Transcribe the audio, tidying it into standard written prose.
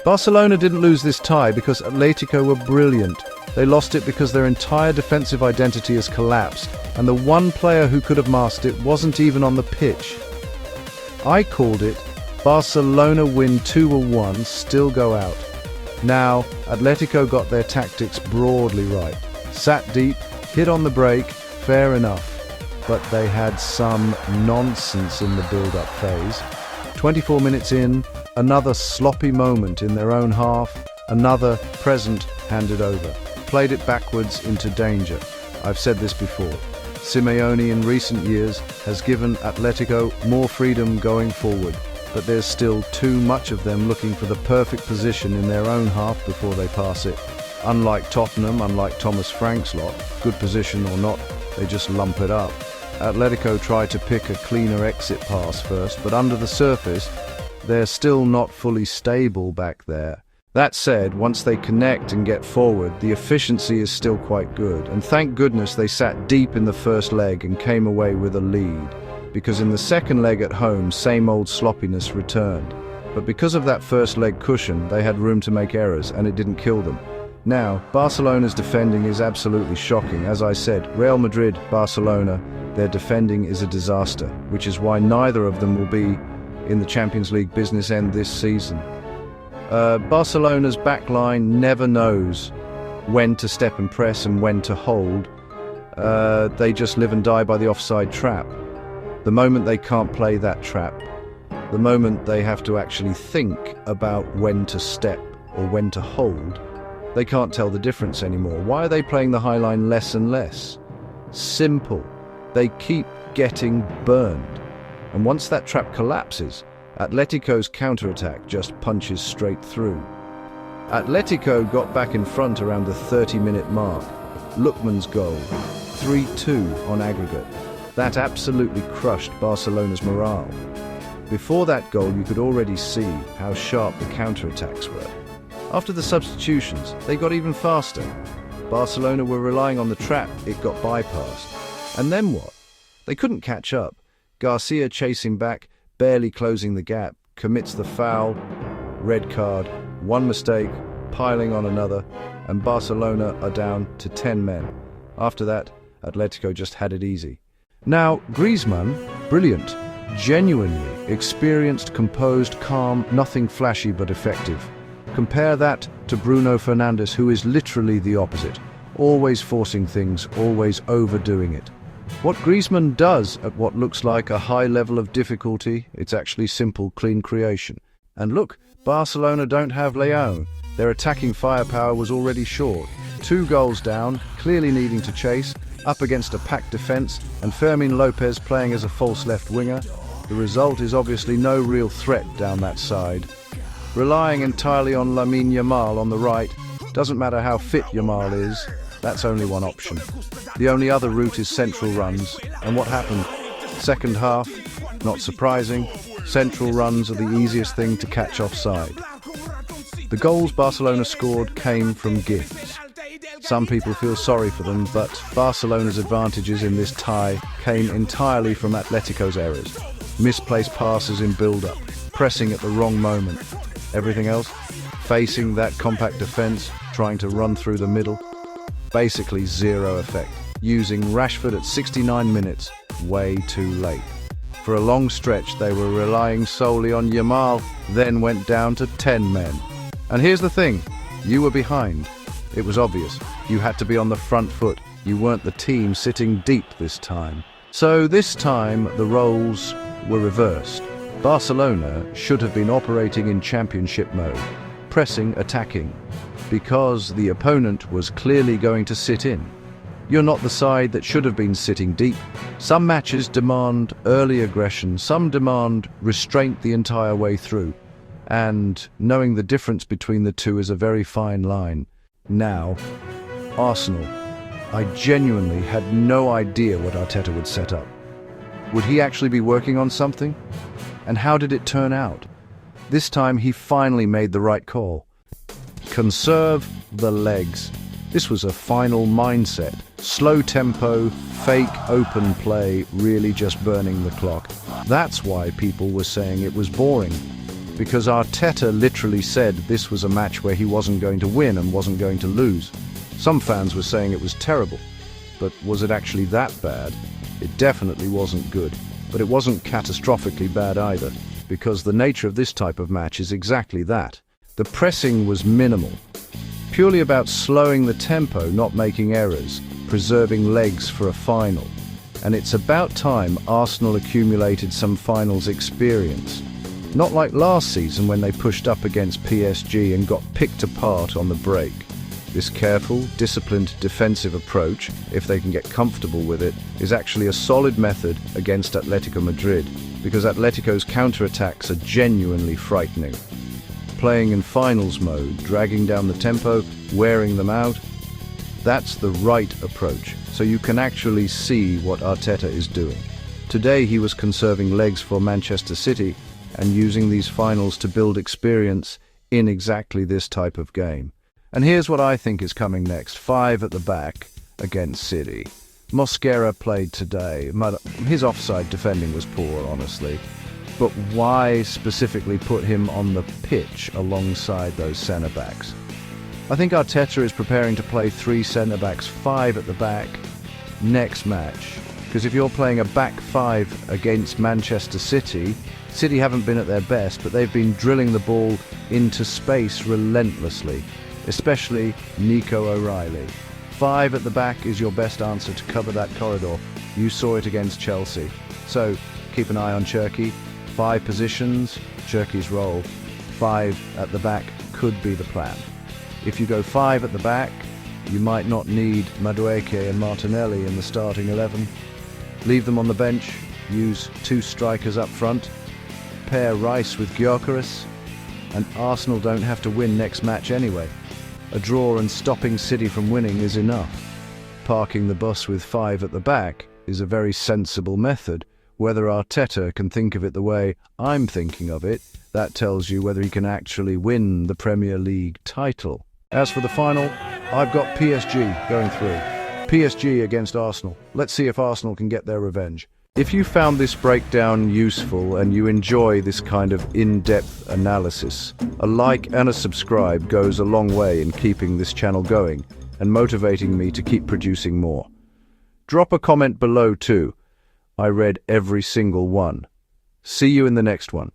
Barcelona didn't lose this tie because Atletico were brilliant. They lost it because their entire defensive identity has collapsed, and the one player who could have masked it wasn't even on the pitch. I called it Barcelona win 2-1, still go out. Now, Atletico got their tactics broadly right. Sat deep, hit on the break, fair enough. But they had some nonsense in the build-up phase. 24 minutes in, another sloppy moment in their own half, another present handed over. Played it backwards into danger. I've said this before. Simeone in recent years has given Atletico more freedom going forward, but there's still too much of them looking for the perfect position in their own half before they pass it. Unlike Tottenham, unlike Thomas Frank's lot, good position or not, they just lump it up. Atletico try to pick a cleaner exit pass first, but under the surface, they're still not fully stable back there. That said, once they connect and get forward, the efficiency is still quite good, and thank goodness they sat deep in the first leg and came away with a lead, because in the second leg at home, same old sloppiness returned. But because of that first leg cushion, they had room to make errors, and it didn't kill them. Now, Barcelona's defending is absolutely shocking. As I said, Real Madrid, Barcelona, their defending is a disaster, which is why neither of them will be in the Champions League business end this season. Barcelona's backline never knows when to step and press and when to hold. They just live and die by the offside trap. The moment they can't play that trap, the moment they have to actually think about when to step or when to hold, they can't tell the difference anymore. Why are they playing the high line less and less? Simple. They keep getting burned. And once that trap collapses, Atletico's counterattack just punches straight through. Atletico got back in front around the 30-minute mark. Lookman's goal, 3-2 on aggregate. That absolutely crushed Barcelona's morale. Before that goal, you could already see how sharp the counterattacks were. After the substitutions, they got even faster. Barcelona were relying on the trap, it got bypassed. And then what? They couldn't catch up. Garcia chasing back, barely closing the gap, commits the foul, red card, one mistake, piling on another, and Barcelona are down to 10 men. After that, Atletico just had it easy. Now, Griezmann, brilliant, genuinely experienced, composed, calm, nothing flashy but effective. Compare that to Bruno Fernandes, who is literally the opposite, always forcing things, always overdoing it. What Griezmann does at what looks like a high level of difficulty, it's actually simple, clean creation. And look, Barcelona don't have Leão. Their attacking firepower was already short. 2 goals down, clearly needing to chase, up against a packed defence, and Fermin Lopez playing as a false left winger. The result is obviously no real threat down that side. Relying entirely on Lamine Yamal on the right, doesn't matter how fit Yamal is, that's only one option. The only other route is central runs, and what happened? Second half, not surprising, central runs are the easiest thing to catch offside. The goals Barcelona scored came from gifts. Some people feel sorry for them, but Barcelona's advantages in this tie came entirely from Atletico's errors. Misplaced passes in build-up, pressing at the wrong moment. Everything else, facing that compact defence, trying to run through the middle, basically zero effect. Using Rashford at 69 minutes, way too late. For a long stretch, they were relying solely on Yamal, then went down to 10 men. And here's the thing, you were behind. It was obvious. You had to be on the front foot. You weren't the team sitting deep this time. So this time, the roles were reversed. Barcelona should have been operating in championship mode, pressing, attacking, because the opponent was clearly going to sit in. You're not the side that should have been sitting deep. Some matches demand early aggression, some demand restraint the entire way through. And knowing the difference between the two is a very fine line. Now, Arsenal. I genuinely had no idea what Arteta would set up. Would he actually be working on something? And how did it turn out? This time he finally made the right call. Conserve the legs. This was a final mindset. Slow tempo, fake open play, really just burning the clock. That's why people were saying it was boring. because Arteta literally said this was a match where he wasn't going to win and wasn't going to lose. Some fans were saying it was terrible, but was it actually that bad? It definitely wasn't good, but it wasn't catastrophically bad either, because the nature of this type of match is exactly that. The pressing was minimal, purely about slowing the tempo, not making errors, preserving legs for a final. And it's about time Arsenal accumulated some finals experience. Not like last season when they pushed up against PSG and got picked apart on the break. This careful, disciplined defensive approach, if they can get comfortable with it, is actually a solid method against Atletico Madrid, because Atletico's counterattacks are genuinely frightening. Playing in finals mode, dragging down the tempo, wearing them out, that's the right approach, so you can actually see what Arteta is doing. Today he was conserving legs for Manchester City and using these finals to build experience in exactly this type of game. And here's what I think is coming next. 5 at the back against City. Mosquera played today. His offside defending was poor, honestly. But why specifically put him on the pitch alongside those centre-backs? I think Arteta is preparing to play 3 centre-backs, 5 at the back, next match. Because if you're playing a back 5 against Manchester City, City haven't been at their best, but they've been drilling the ball into space relentlessly. Especially Nico O'Reilly. 5 at the back is your best answer to cover that corridor. You saw it against Chelsea. So keep an eye on Cherki. 5 positions, Cherki's role. 5 at the back could be the plan. If you go 5 at the back, you might not need Madueke and Martinelli in the starting 11. Leave them on the bench, use 2 strikers up front, pair Rice with Gyökeres, and Arsenal don't have to win next match anyway. A draw and stopping City from winning is enough. Parking the bus with 5 at the back is a very sensible method. Whether Arteta can think of it the way I'm thinking of it, that tells you whether he can actually win the Premier League title. As for the final, I've got PSG going through. PSG against Arsenal. Let's see if Arsenal can get their revenge. If you found this breakdown useful and you enjoy this kind of in-depth analysis, a like and a subscribe goes a long way in keeping this channel going and motivating me to keep producing more. Drop a comment below too. I read every single one. See you in the next one.